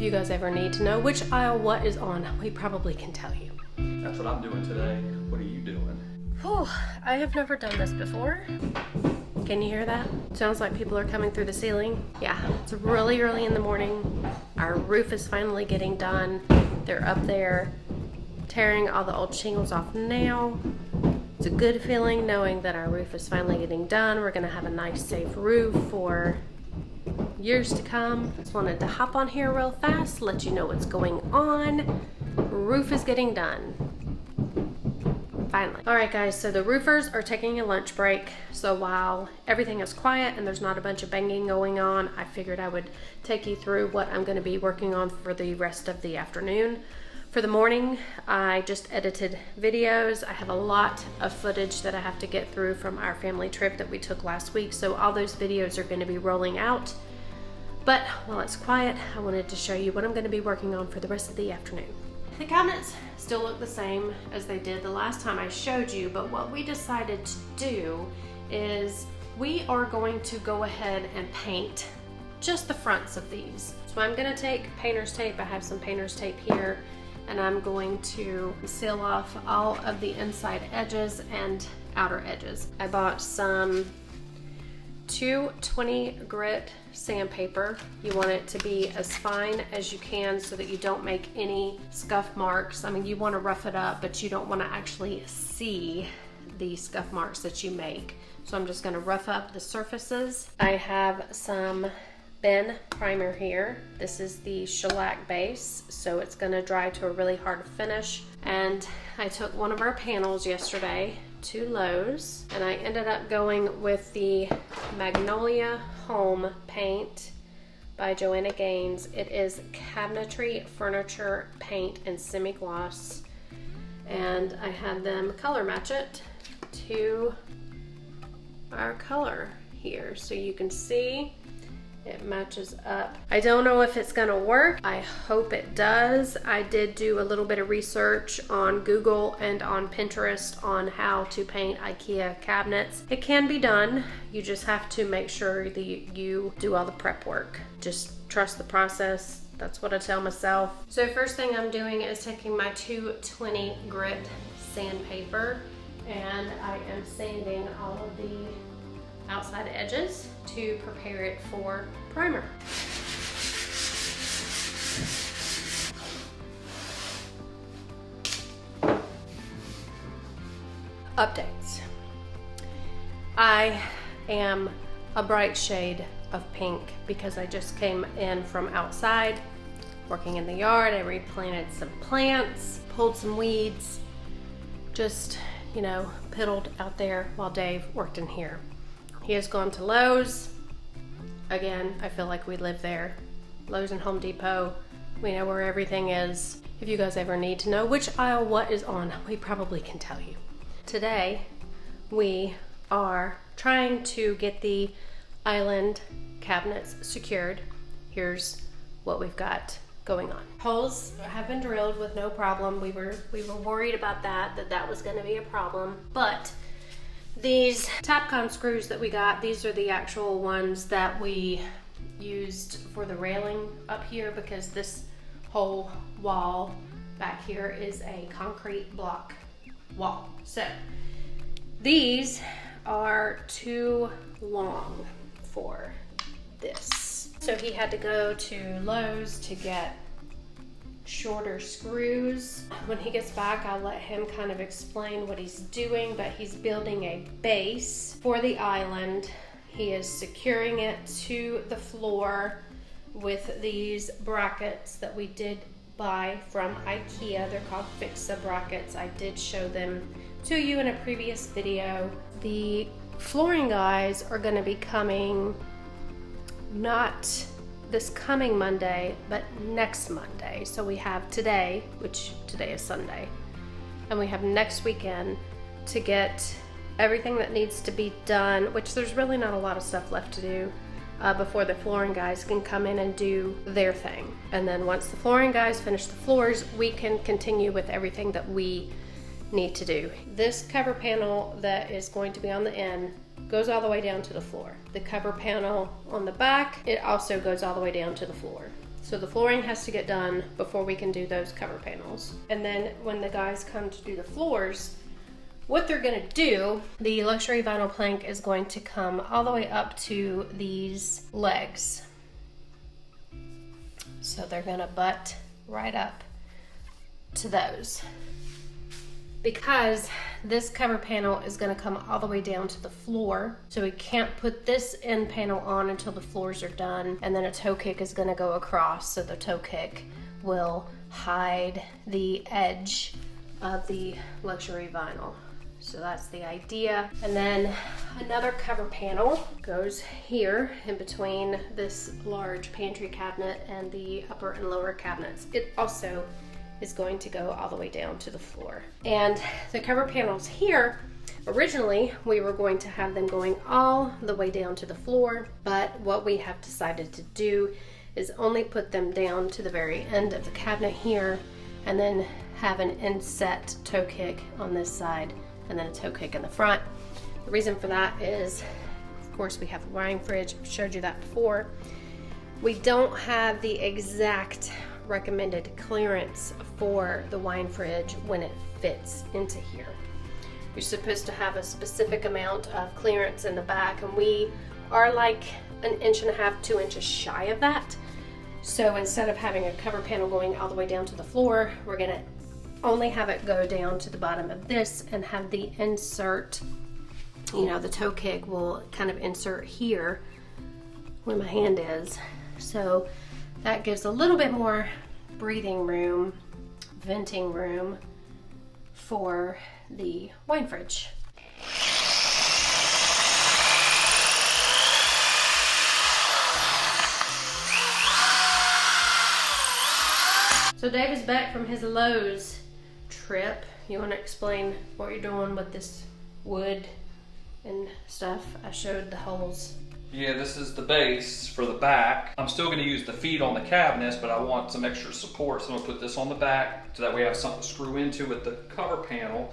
you guys ever need to know which aisle what is on, we probably can tell you. That's what I'm doing today. What are you doing? Whew, I have never done this before. Can you hear that? Sounds like people are coming through the ceiling. Yeah, it's really early in the morning. Our roof is finally getting done. They're up there tearing all the old shingles off now. It's a good feeling knowing that our roof is finally getting done. We're gonna have a nice, safe roof for years to come. Just wanted to hop on here real fast, let you know what's going on. Roof is getting done. Finally. All right, guys, so the roofers are taking a lunch break. So while everything is quiet and there's not a bunch of banging going on, I figured I would take you through what I'm gonna be working on for the rest of the afternoon. For the morning, I just edited videos. I have a lot of footage that I have to get through from our family trip that we took last week. So all those videos are gonna be rolling out. But while it's quiet, I wanted to show you what I'm gonna be working on for the rest of the afternoon. The cabinets still look the same as they did the last time I showed you, but what we decided to do is we are going to go ahead and paint just the fronts of these. So I'm gonna take painter's tape. I have some painter's tape here, and I'm going to seal off all of the inside edges and outer edges. I bought some 220 grit sandpaper. You want it to be as fine as you can so that you don't make any scuff marks. I mean, you want to rough it up, but you don't want to actually see the scuff marks that you make. So I'm just going to rough up the surfaces. I have some Ben primer here. This is the shellac base, so it's going to dry to a really hard finish. And I took one of our panels yesterday to Lowe's, and I ended up going with the Magnolia Home paint by Joanna Gaines. It is cabinetry furniture paint and semi-gloss, and I had them color match it to our color here so you can see it matches up. I don't know if it's gonna work. I hope it does. I did do a little bit of research on Google and on Pinterest on how to paint Ikea cabinets. It can be done. You just have to make sure that you do all the prep work. Just trust the process. That's what I tell myself. So first thing I'm doing is taking my 220 grit sandpaper, and I am sanding all of the outside edges to prepare it for primer. Updates. I am a bright shade of pink because I just came in from outside working in the yard. I replanted some plants, pulled some weeds, just, you know, piddled out there while Dave worked in here. He has gone to Lowe's. Again, I feel like we live there. Lowe's and Home Depot. We know where everything is. If you guys ever need to know which aisle what is on, we probably can tell you. Today, we are trying to get the island cabinets secured. Here's what we've got going on. Holes have been drilled with no problem. We were worried about that was gonna be a problem, but these Tapcon screws that we got, these are the actual ones that we used for the railing up here, because this whole wall back here is a concrete block wall. So these are too long for this. So he had to go to Lowe's to get shorter screws. When he gets back, I'll let him kind of explain what he's doing, but he's building a base for the island. He is securing it to the floor with these brackets that we did buy from Ikea. They're called Fixa brackets. I did show them to you in a previous video. The flooring guys are going to be coming not this coming Monday, but next Monday. So we have today, which today is Sunday, and we have next weekend to get everything that needs to be done, which there's really not a lot of stuff left to do before the flooring guys can come in and do their thing. And then once the flooring guys finish the floors, we can continue with everything that we need to do. This cover panel that is going to be on the end goes all the way down to the floor. The cover panel on the back, it also goes all the way down to the floor. So the flooring has to get done before we can do those cover panels. And then when the guys come to do the floors, what they're gonna do, the luxury vinyl plank is going to come all the way up to these legs. So they're gonna butt right up to those. Because this cover panel is gonna come all the way down to the floor, so we can't put this end panel on until the floors are done, and then a toe kick is gonna go across, so the toe kick will hide the edge of the luxury vinyl. So that's the idea. And then another cover panel goes here in between this large pantry cabinet and the upper and lower cabinets. It also is going to go all the way down to the floor. And the cover panels here, originally we were going to have them going all the way down to the floor, but what we have decided to do is only put them down to the very end of the cabinet here, and then have an inset toe kick on this side and then a toe kick in the front. The reason for that is, of course, we have a wine fridge. I've showed you that before. We don't have the exact recommended clearance for the wine fridge when it fits into here. You're supposed to have a specific amount of clearance in the back, and we are like 1.5 inches, 2 inches shy of that. So instead of having a cover panel going all the way down to the floor, we're gonna only have it go down to the bottom of this and have the insert, you know, the toe kick will kind of insert here where my hand is. So that gives a little bit more breathing room, venting room for the wine fridge. So Dave is back from his Lowe's trip. You want to explain what you're doing with this wood and stuff? I showed the holes. Yeah, this is the base for the back. I'm still going to use the feet on the cabinets, but I want some extra support, so I'm going to put this on the back so that we have something to screw into with the cover panel.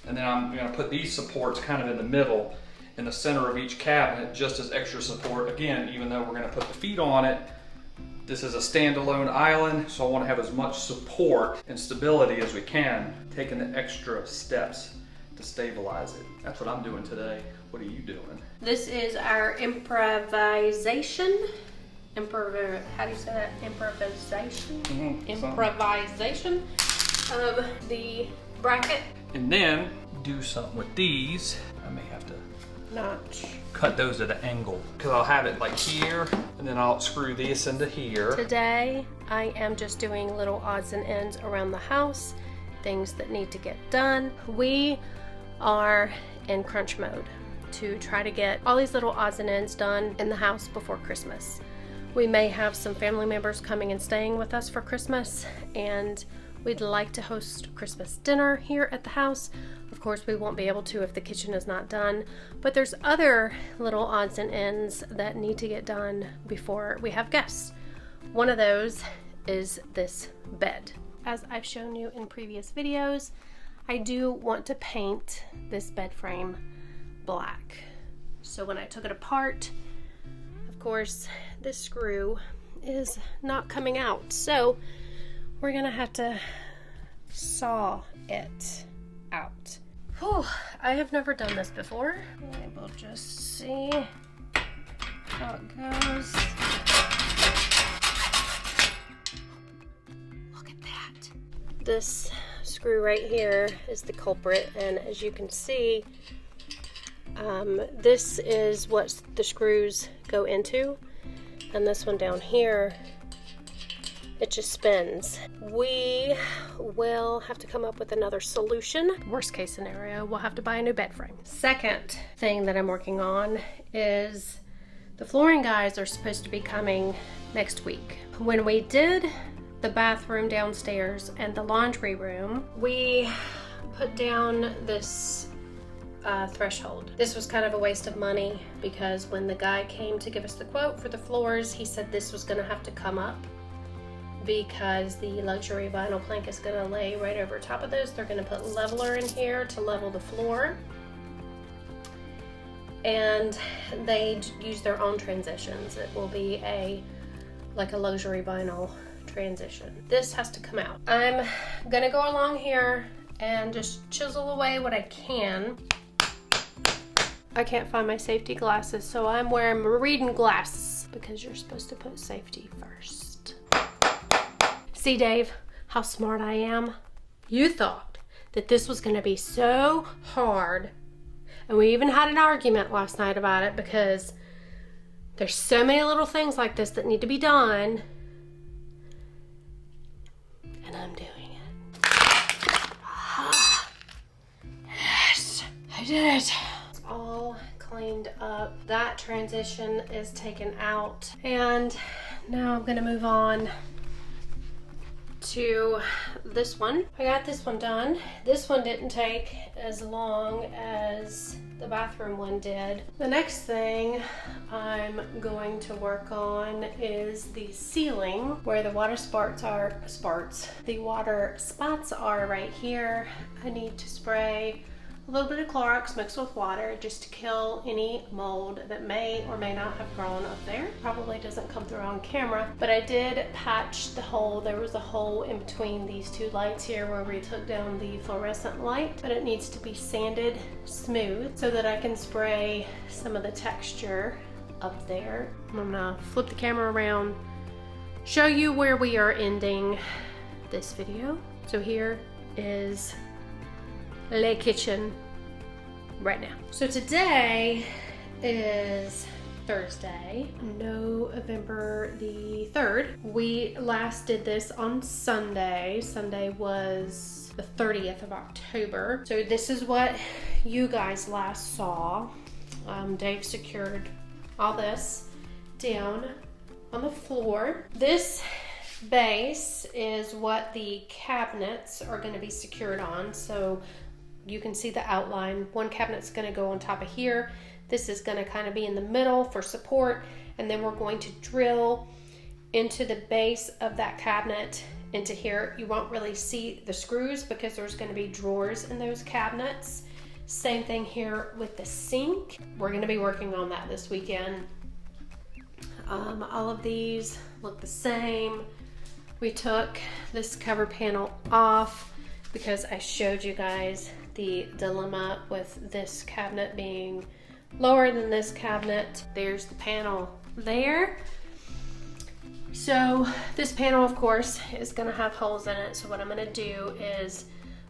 And then I'm going to put these supports kind of in the middle, in the center of each cabinet, just as extra support. Again, even though we're going to put the feet on it, this is a standalone island, so I want to have as much support and stability as we can, taking the extra steps to stabilize it. That's what I'm doing today. What are you doing? This is our improvisation. How do you say that? Improvisation? Improvisation of the bracket. And then do something with these. I may have to Notch. cut those at an angle, because I'll have it like here, and then I'll screw this into here. Today, I am just doing little odds and ends around the house, things that need to get done. We are in crunch mode to try to get all these little odds and ends done in the house before Christmas. We may have some family members coming and staying with us for Christmas, and we'd like to host Christmas dinner here at the house. Of course, we won't be able to if the kitchen is not done, but there's other little odds and ends that need to get done before we have guests. One of those is this bed. As I've shown you in previous videos, I do want to paint this bed frame black. So when I took it apart, of course, this screw is not coming out. So we're gonna have to saw it out. Whew, I have never done this before. We'll just see how it goes. Look at that. This screw right here is the culprit, and as you can see, this is what the screws go into, and this one down here, it just spins. We will have to come up with another solution. Worst case scenario, we'll have to buy a new bed frame. Second thing that I'm working on is the flooring guys are supposed to be coming next week. When we did the bathroom downstairs and the laundry room, we put down this threshold. This was kind of a waste of money because when the guy came to give us the quote for the floors, he said this was gonna have to come up because the luxury vinyl plank is gonna lay right over top of those. They're gonna put leveler in here to level the floor. And they use their own transitions. It will be a like a luxury vinyl transition. This has to come out. I'm gonna go along here and just chisel away what I can. I can't find my safety glasses, so I'm wearing my reading glasses because you're supposed to put safety first. See, Dave, how smart I am? You thought that this was gonna be so hard, and we even had an argument last night about it because there's so many little things like this that need to be done, and I'm doing it. Yes, I did it. It's all cleaned up. That transition is taken out, and now I'm gonna move on to this one. I got this one done. This one didn't take as long as the bathroom one did. The next thing I'm going to work on is the ceiling where the water spots are. The water spots are right here. I need to spray a little bit of Clorox mixed with water just to kill any mold that may or may not have grown up there. Probably doesn't come through on camera, but I did patch the hole. There was a hole in between these two lights here where we took down the fluorescent light, but it needs to be sanded smooth so that I can spray some of the texture up there. I'm gonna flip the camera around, show you where we are ending this video. So here is the kitchen right now. So today is Thursday, November the 3rd. We last did this on Sunday. Sunday was the 30th of October. So this is what you guys last saw. Dave secured all this down on the floor. This base is what the cabinets are going to be secured on. So you can see the outline. One cabinet's going to go on top of here. This is going to kind of be in the middle for support, and then we're going to drill into the base of that cabinet into here. You won't really see the screws because there's going to be drawers in those cabinets. Same thing here with the sink. We're going to be working on that this weekend. All of these look the same. We took this cover panel off because I showed you guys the dilemma with this cabinet being lower than this cabinet. There's the panel there. So this panel, of course, is going to have holes in it. So what I'm going to do is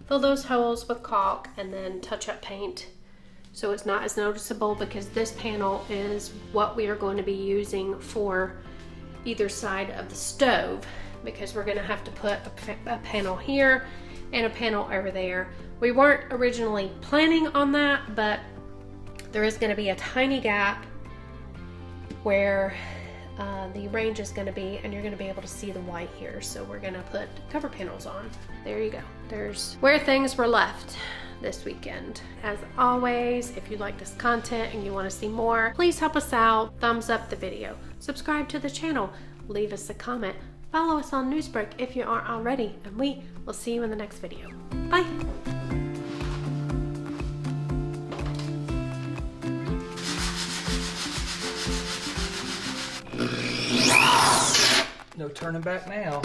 fill those holes with caulk and then touch up paint so it's not as noticeable, because this panel is what we are going to be using for either side of the stove, because we're going to have to put a panel here and a panel over there. We weren't originally planning on that, but there is going to be a tiny gap where the range is going to be, and you're going to be able to see the white here. So we're going to put cover panels on. There you go. There's where things were left this weekend. As always, if you like this content and you want to see more, please help us out. Thumbs up the video. Subscribe to the channel. Leave us a comment. Follow us on Newsbreak if you aren't already, and we will see you in the next video. Bye! No turning back now.